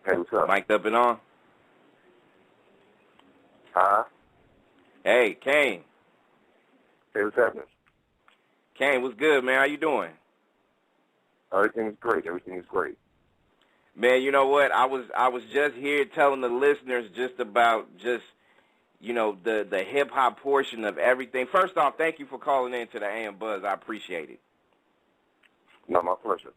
Hey, what's up? Mic'd up and on? Huh? Hey, Kane. Hey, what's happening? Kane, what's good, man? How you doing? Everything's great. Everything is great. Man, you know what? I was just here telling the listeners just about the hip hop portion of everything. First off, thank you for calling in to the AM Buzz. I appreciate it. No, my pleasure.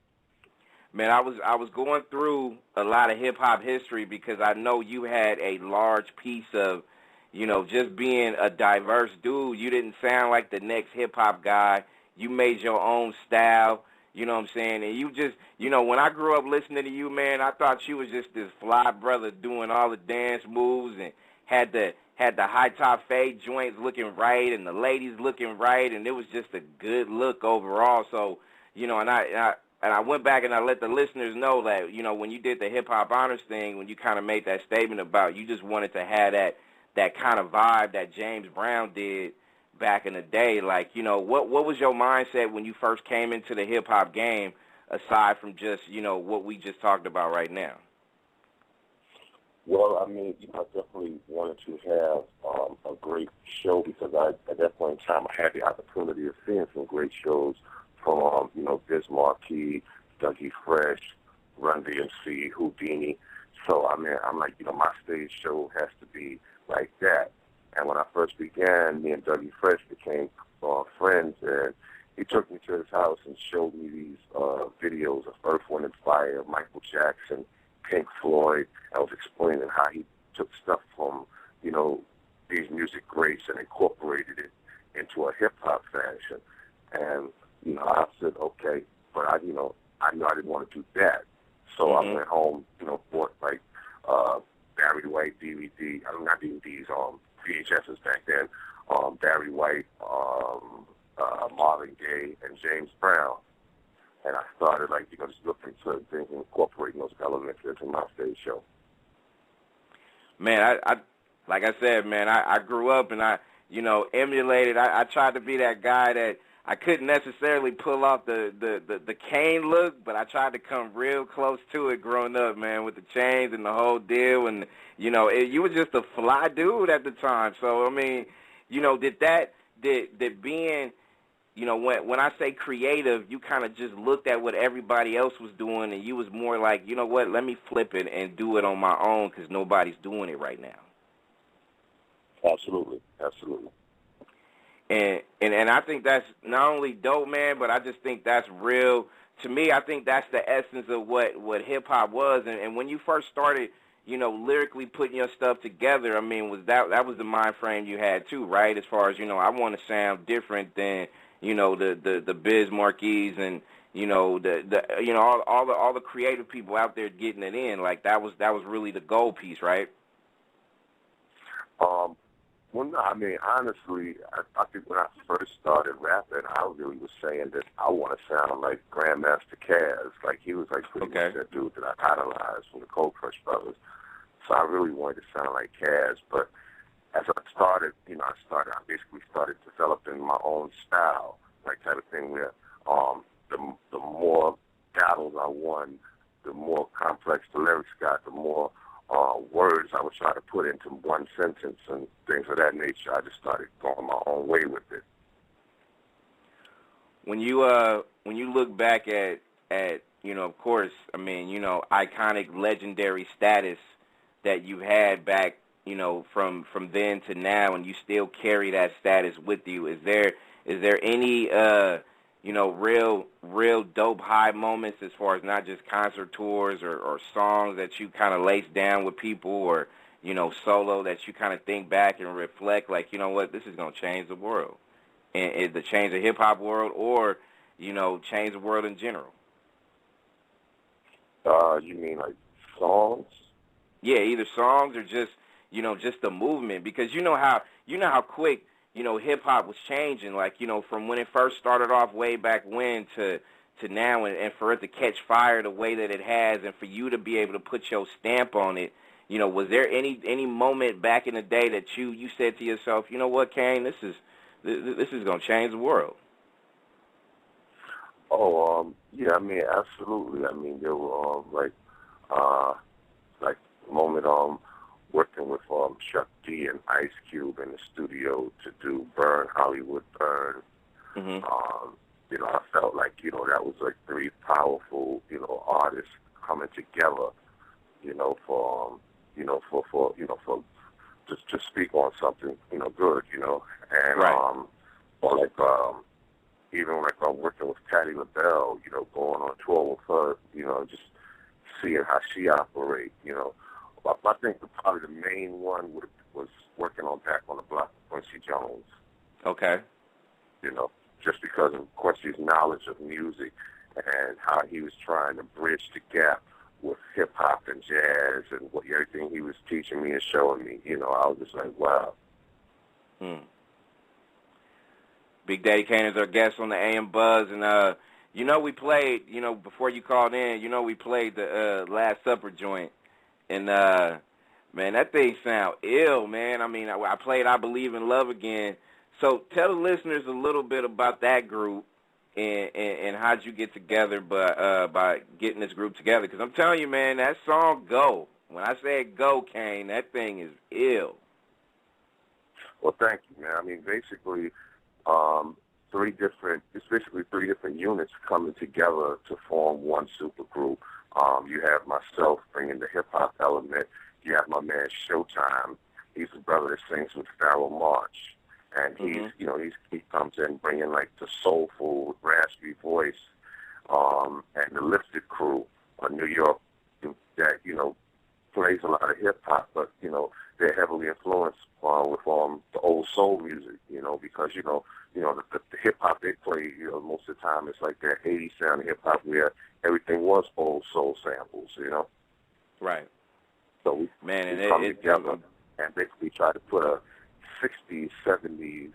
Man, I was going through a lot of hip hop history because I know you had a large piece of, just being a diverse dude. You didn't sound like the next hip hop guy. You made your own style. You know what I'm saying? And you just, when I grew up listening to you, man, I thought you was just this fly brother doing all the dance moves and had the high top fade joints looking right and the ladies looking right, and it was just a good look overall. So, and I went back and I let the listeners know that, when you did the hip hop honors thing, when you kind of made that statement about you just wanted to have that kind of vibe that James Brown did back in the day, like, what was your mindset when you first came into the hip hop game, aside from just, what we just talked about right now? Well, I mean, I definitely wanted to have a great show because at that point in time I had the opportunity of seeing some great shows from, Biz Markie, Dougie Fresh, Run DMC, Houdini. So, I mean, I'm like, my stage show has to be like that. And when I first began, me and Dougie Fresh became friends, and he took me to his house and showed me these videos of Earth, Wind and Fire, Michael Jackson, Pink Floyd. I was explaining how he took stuff from, these music greats and incorporated it into a hip-hop fashion. And, I said, okay, but I knew I didn't want to do that. So I went home, bought, like, Barry White DVD, not DVDs, VHSs back then, Barry White, Marvin Gaye, and James Brown. And I started, like, just looking to things and incorporating those elements into my stage show. Man, I like I said, man, I grew up and I, emulated. I tried to be that guy that I couldn't necessarily pull off the Kane look, but I tried to come real close to it growing up, man, with the chains and the whole deal. And, you were just a fly dude at the time. So, I mean, did being, when I say creative, you kind of just looked at what everybody else was doing, and you was more like, you know what, let me flip it and do it on my own because nobody's doing it right now. Absolutely, absolutely. And I think that's not only dope, man, but I just think that's real. To me, I think that's the essence of what hip-hop was. And when you first started, lyrically putting your stuff together, I mean, that was the mind frame you had too, right? As far as, I want to sound different than, the Biz Marquies and, all the creative people out there getting it in. Like, that was really the goal piece, right? Well, no, I mean, honestly, I think when I first started rapping, I really was saying that I want to sound like Grandmaster Caz. Like, he was, like, pretty much that dude that I idolized from the Cold Crush Brothers. So I really wanted to sound like Caz. But as I started, I basically started developing my own style, like type of thing where the more battles I won, the more complex the lyrics got, the more words I would try to put into one sentence and things of that nature. I just started going my own way with it. When you look back at of course, I mean, iconic, legendary status that you had back, from then to now, and you still carry that status with you. Is there any real dope high moments as far as not just concert tours or songs that you kind of lace down with people or, solo that you kind of think back and reflect like, what, this is going to change the world? And is the change the hip-hop world or, change the world in general? You mean like songs? Yeah, either songs or just, just the movement. Because you know how quick, hip-hop was changing, like, from when it first started off way back when to now, and for it to catch fire the way that it has, and for you to be able to put your stamp on it, was there any moment back in the day that you said to yourself, you know what, Kane, this is going to change the world? Oh, yeah, I mean, absolutely. I mean, there were, like moment working with Chuck D and Ice Cube in the studio to do Burn Hollywood Burn. You know, I felt like, you know, that was like three powerful, you know, artists coming together, you know, for just to speak on something, you know, good, you know, and or like even like I'm working with Patti LaBelle, you know, going on tour with her, you know, just seeing how she operates, you know. I think probably the main one was working on Back on the Block with Quincy Jones. Okay. You know, just because of Quincy's knowledge of music and how he was trying to bridge the gap with hip-hop and jazz and everything he was teaching me and showing me, you know, I was just like, wow. Big Daddy Kane is our guest on the AM Buzz, and you know, we played, you know, before you called in, you know, we played the Last Supper joint, and man, that thing sound ill, man. I mean, I played I Believe in Love Again. So tell the listeners a little bit about that group and how'd you get together by getting this group together, because I'm telling you, man, that song Go. When I say Go, Kane, that thing is ill. Well, thank you, man. I mean, basically, three different units coming together to form one super group. You have myself bringing the hip-hop element. You have my man Showtime. He's the brother that sings with Pharaoh March. And he comes in bringing like the soulful, raspy voice. And the Lifted crew, a New York that, you know, plays a lot of hip-hop, but, you know, they're heavily influenced with the old soul music, you know, because, the hip-hop they play, you know, most of the time it's like that 80s sound of hip-hop where everything was old soul samples, you know. Right. So we come together and basically try to put a 60s, 70s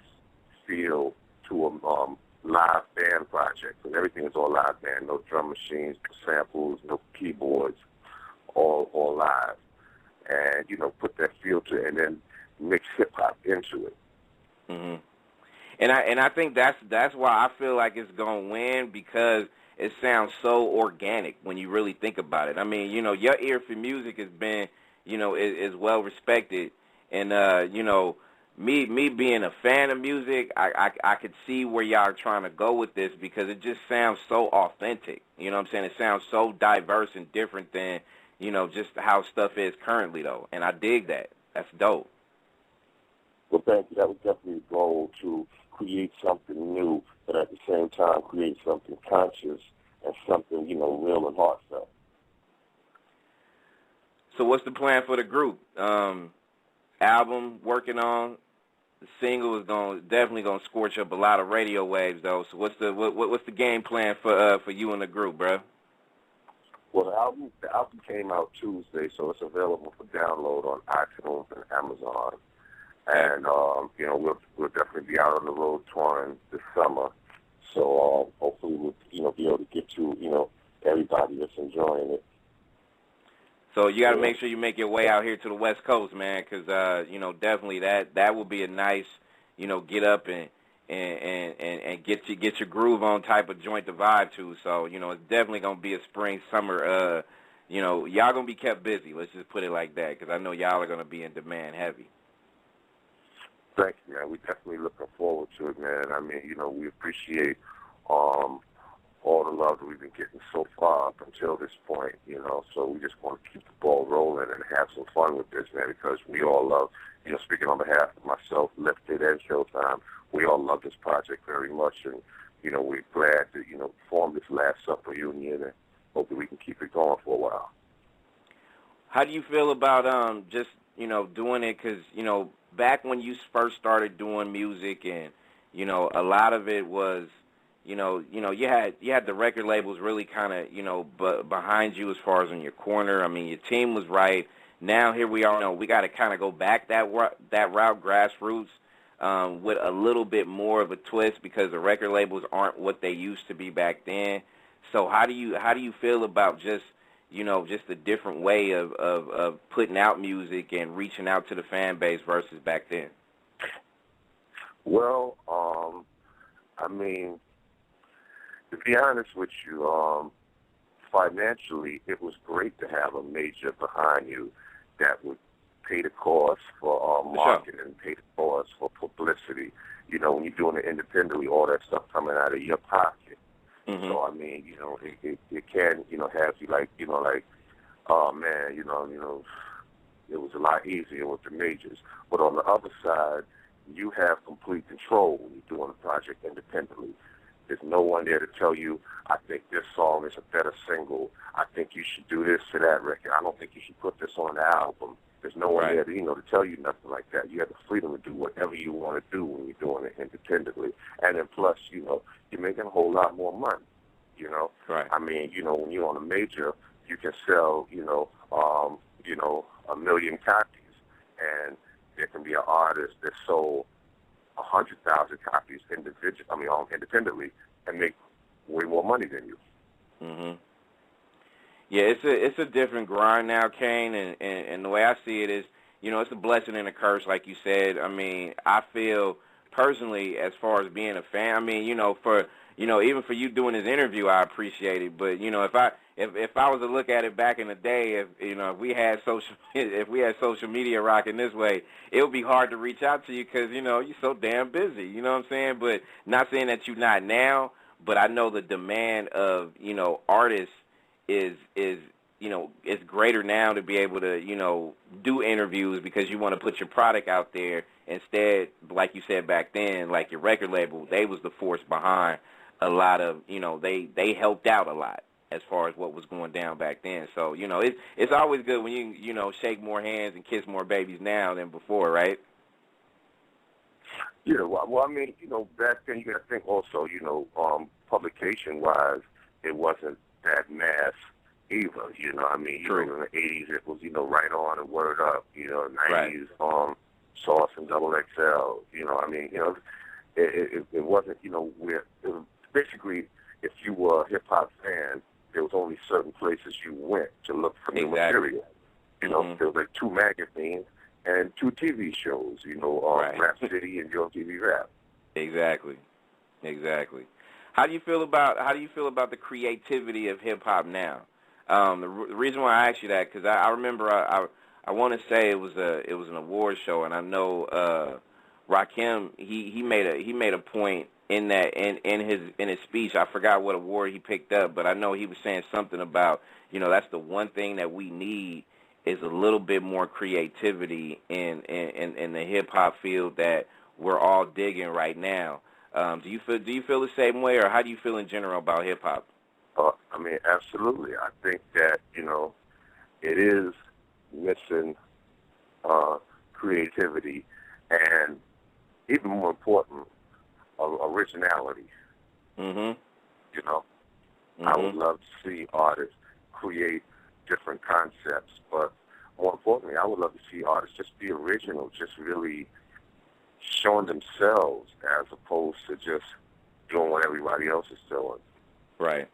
feel to a live band project. And everything is all live band, no drum machines, no samples, no keyboards, all live. And, you know, put that feel to it and then mix hip-hop into it. And I think that's why I feel like it's going to win, because it sounds so organic when you really think about it. I mean, you know, your ear for music has been, you know, is well respected. And, you know, me being a fan of music, I could see where y'all are trying to go with this, because it just sounds so authentic. You know what I'm saying? It sounds so diverse and different than, you know, just how stuff is currently, though. And I dig that. That's dope. Well, thank you. That was definitely the goal, to create something new, but at the same time create something conscious and something, you know, real and heartfelt. So what's the plan for the group? Album working on. The single is definitely gonna scorch up a lot of radio waves, though. So what's the game plan for you and the group, bro? Well, the album came out Tuesday, so it's available for download on iTunes and Amazon. And you know, we'll definitely be out on the road touring this summer. So hopefully we'll, you know, be able to get to, you know, everybody that's enjoying it. So you got to make sure you make your way out here to the West Coast, man, because you know, definitely that will be a nice, you know, get up and get your groove on type of joint to vibe to. So, you know, it's definitely gonna be a spring, summer. You know, y'all gonna be kept busy. Let's just put it like that, because I know y'all are gonna be in demand heavy. Thank you, man. We're definitely looking forward to it, man. I mean, you know, we appreciate all the love that we've been getting so far up until this point, you know. So we just want to keep the ball rolling and have some fun with this, man, because we all love, you know, speaking on behalf of myself, Lifted, and Showtime, we all love this project very much. And, you know, we're glad to, you know, form this Last Supper union and hope that we can keep it going for a while. How do you feel about just, you know, doing it? Because, you know, back when you first started doing music, and, you know, a lot of it was, you know, you had the record labels really kind of, you know, behind you as far as in your corner. I mean, your team was right. Now here we are. You know, we got to kind of go back that route, grassroots, with a little bit more of a twist, because the record labels aren't what they used to be back then. So how do you feel about just, you know, just a different way of putting out music and reaching out to the fan base versus back then? Well, I mean, to be honest with you, financially, it was great to have a major behind you that would pay the cost for marketing, pay the cost for publicity. You know, when you're doing it independently, all that stuff coming out of your pocket. Mm-hmm. So, I mean, you know, it can, you know, have you like, oh, man, you know, it was a lot easier with the majors. But on the other side, you have complete control when you're doing a project independently. There's no one there to tell you, I think this song is a better single. I think you should do this to that record. I don't think you should put this on the album. There's no one there to, you know, to tell you nothing like that. You have the freedom to do whatever you want to do when you're doing it independently. And then plus, you know, you're making a whole lot more money, you know. Right. I mean, you know, when you're on a major, you can sell, 1 million copies. And there can be an artist that sold 100,000 copies independently and make way more money than you. Mhm. Yeah, it's a different grind now, Kane, and the way I see it is, you know, it's a blessing and a curse, like you said. I mean, I feel personally, as far as being a fan, I mean, you know, even for you doing this interview, I appreciate it. But you know, if I was to look at it back in the day, if we had social media rocking this way, it would be hard to reach out to you because you know you're so damn busy. You know what I'm saying? But not saying that you're not now, but I know the demand of artists is it's greater now to be able to do interviews because you want to put your product out there. Instead, like you said back then, like your record label, they was the force behind a lot of they helped out a lot as far as what was going down back then. So it's always good when you shake more hands and kiss more babies now than before, right? Yeah, well, I mean, back then you got to think also, publication-wise, it wasn't that mass either. I mean, True. In the 80s it was, Right On and Word Up. 90s, right. Sauce and Double XL. I mean, it wasn't, where it was basically if you were a hip hop fan, there was only certain places you went to look for new material. Mm-hmm. There was like 2 magazines and 2 TV shows, right. Rap City and Your TV Rap. Exactly. How do you feel about the creativity of hip hop now? The reason why I asked you that because I remember I want to say it was an award show, and I know Rakim he made a point in that in his speech. I forgot what award he picked up, but I know he was saying something about that's the one thing that we need is a little bit more creativity in the hip hop field that we're all digging right now. Do you feel the same way, or how do you feel in general about hip hop? I mean, absolutely. I think that it is missing creativity, and even more important, originality. Mhm. Mm-hmm. I would love to see artists create different concepts, but more importantly, I would love to see artists just be original, just really showing themselves as opposed to just doing what everybody else is doing. Right.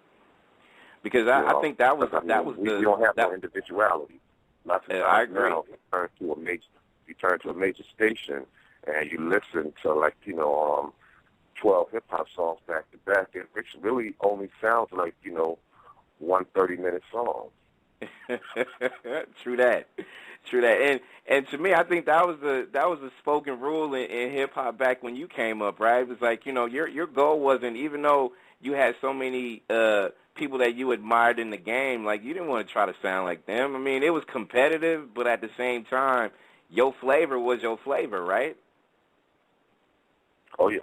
Because I think that was we don't have no individuality. Lots of times I agree. now you turn to a major station and you listen to 12 hip hop songs back to back, and it really only sounds like one 30-minute song. True that. And to me, I think that was a spoken rule in hip hop back when you came up, right? It was like your goal wasn't, even though you had so many people that you admired in the game, like you didn't want to try to sound like them. I mean, it was competitive, but at the same time, your flavor was your flavor, right? Oh yeah.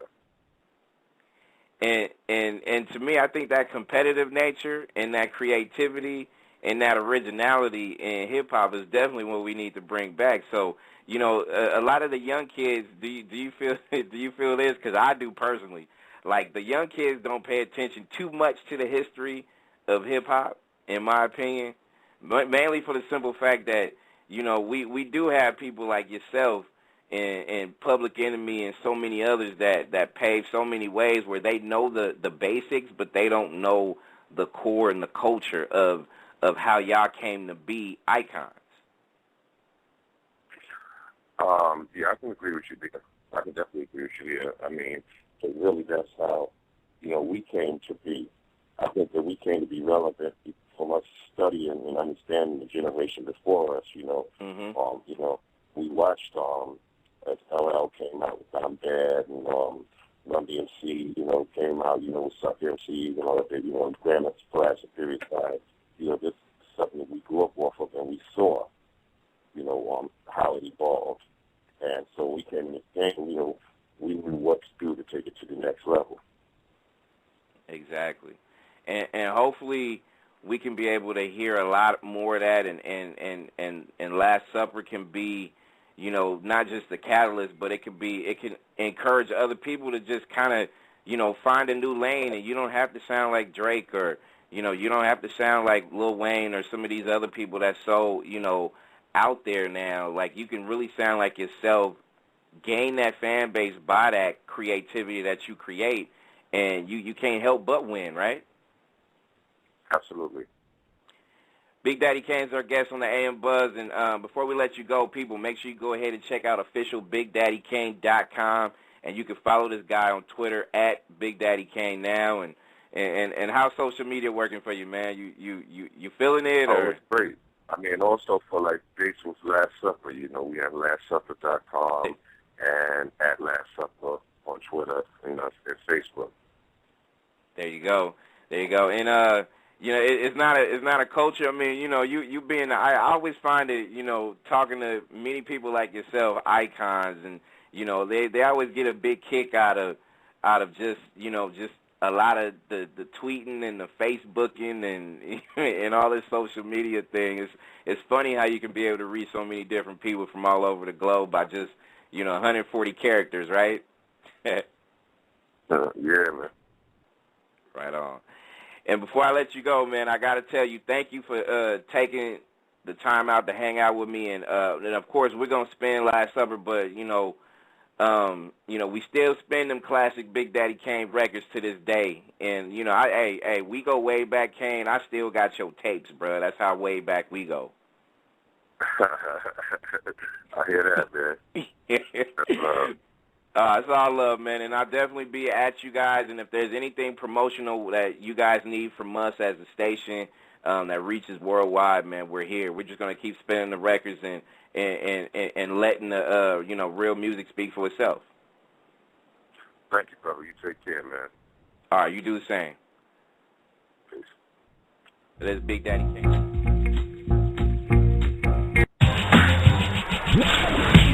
And to me, I think that competitive nature and that creativity and that originality in hip hop is definitely what we need to bring back. So, a lot of the young kids, do you feel this? Because I do personally. Like, the young kids don't pay attention too much to the history of hip hop, in my opinion, but mainly for the simple fact that we do have people like yourself and Public Enemy and so many others that pave so many ways where they know the basics, but they don't know the core and the culture of how y'all came to be icons. Yeah, I can agree with you there. I can definitely agree with you there. I mean, really that's how, we came to be. I think that we came to be relevant from us studying and understanding the generation before us, we watched as LL came out with I'm Bad and Run DMC, came out, with Suck MCs and all that, and Grandma's Flash and Period Side. This is something that we grew up off of and we saw, how it evolved. And so we came in this game, we knew what to do to take it to the next level. Exactly. And hopefully we can be able to hear a lot more of that, and Last Supper can be, not just the catalyst, but it can encourage other people to just kind of, find a new lane, and you don't have to sound like Drake or, you don't have to sound like Lil Wayne or some of these other people that's so, out there now. Like, you can really sound like yourself, gain that fan base by that creativity that you create, and you can't help but win, right? Absolutely. Big Daddy Kane's our guest on the AM Buzz, and before we let you go, people, make sure you go ahead and check out official BigDaddyKane.com, and you can follow this guy on Twitter at Big Daddy Kane now. And how's social media working for you, man? You feeling it? Oh, it's great. I mean, also for like Basil's Last Supper, we have LastSupper.com and at Last Supper on Twitter, and Facebook. There you go. And it's not a culture. I mean, you being I always find it, talking to many people like yourself, icons, and they always get a big kick out of just just a lot of the tweeting and the Facebooking and all this social media thing. It's funny how you can be able to reach so many different people from all over the globe by just 140 characters, right? Yeah, man. Right on. And before I let you go, man, I got to tell you, thank you for taking the time out to hang out with me. And of course, we're going to spend Last Supper, but, we still spend them classic Big Daddy Kane records to this day. And, we go way back, Kane. I still got your tapes, bro. That's how way back we go. I hear that, man. It's all love, man, and I'll definitely be at you guys, and if there's anything promotional that you guys need from us as a station that reaches worldwide, man, we're here. We're just going to keep spinning the records and letting the, real music speak for itself. Thank you, brother. You take care, man. All right, you do the same. Peace. That's Big Daddy Kane.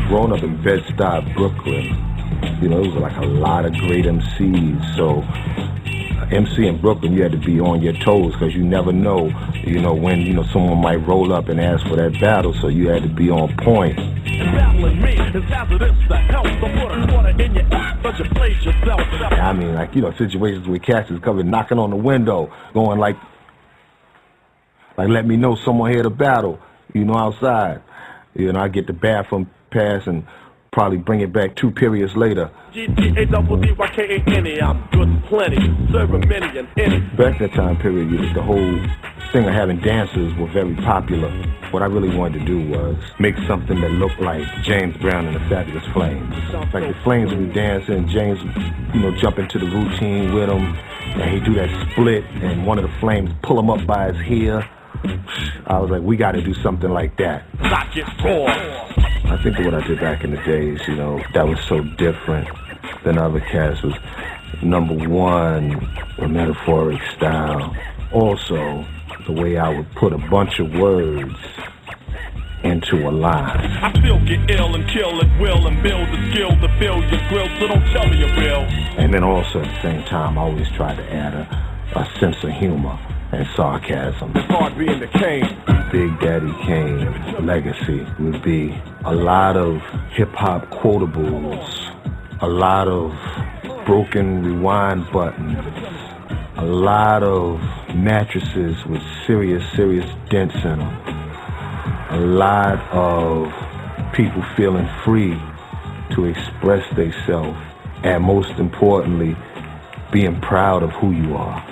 Growing up in Bed-Stuy, Brooklyn, it was like a lot of great MCs. So MC in Brooklyn, you had to be on your toes because you never know, when, someone might roll up and ask for that battle. So you had to be on point. I mean, like, situations where cats is coming, knocking on the window, going like, let me know someone here to battle, outside. I get the bathroom pass and probably bring it back 2 periods later. G-D-A-double-D-Y-K-A-N-E, I'm good plenty, serve a many and any. Back that time period, the whole thing of having dancers were very popular. What I really wanted to do was make something that looked like James Brown and the Fabulous Flames. Like the Flames would be dancing, James, jump into the routine with them, and he'd do that split, and one of the Flames pull him up by his hair. I was like, we got to do something like that. I think what I did back in the days, that was so different than other cats was, number one, the metaphoric style. Also, the way I would put a bunch of words into a line. I still get ill and kill at will and build the skill to fill your grill, so don't tell me you will. And then also at the same time, I always tried to add a sense of humor and sarcasm. It's hard being the Kane. Big Daddy Kane legacy would be a lot of hip-hop quotables, a lot of broken rewind buttons, a lot of mattresses with serious dents in them, a lot of people feeling free to express themselves, and most importantly, being proud of who you are.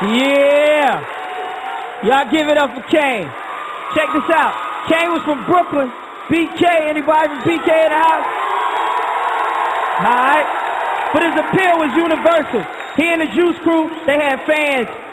Yeah! Y'all give it up for Kane. Check this out. Kane was from Brooklyn. BK, anybody from BK in the house? Alright. but his appeal was universal. He and the Juice Crew, they had fans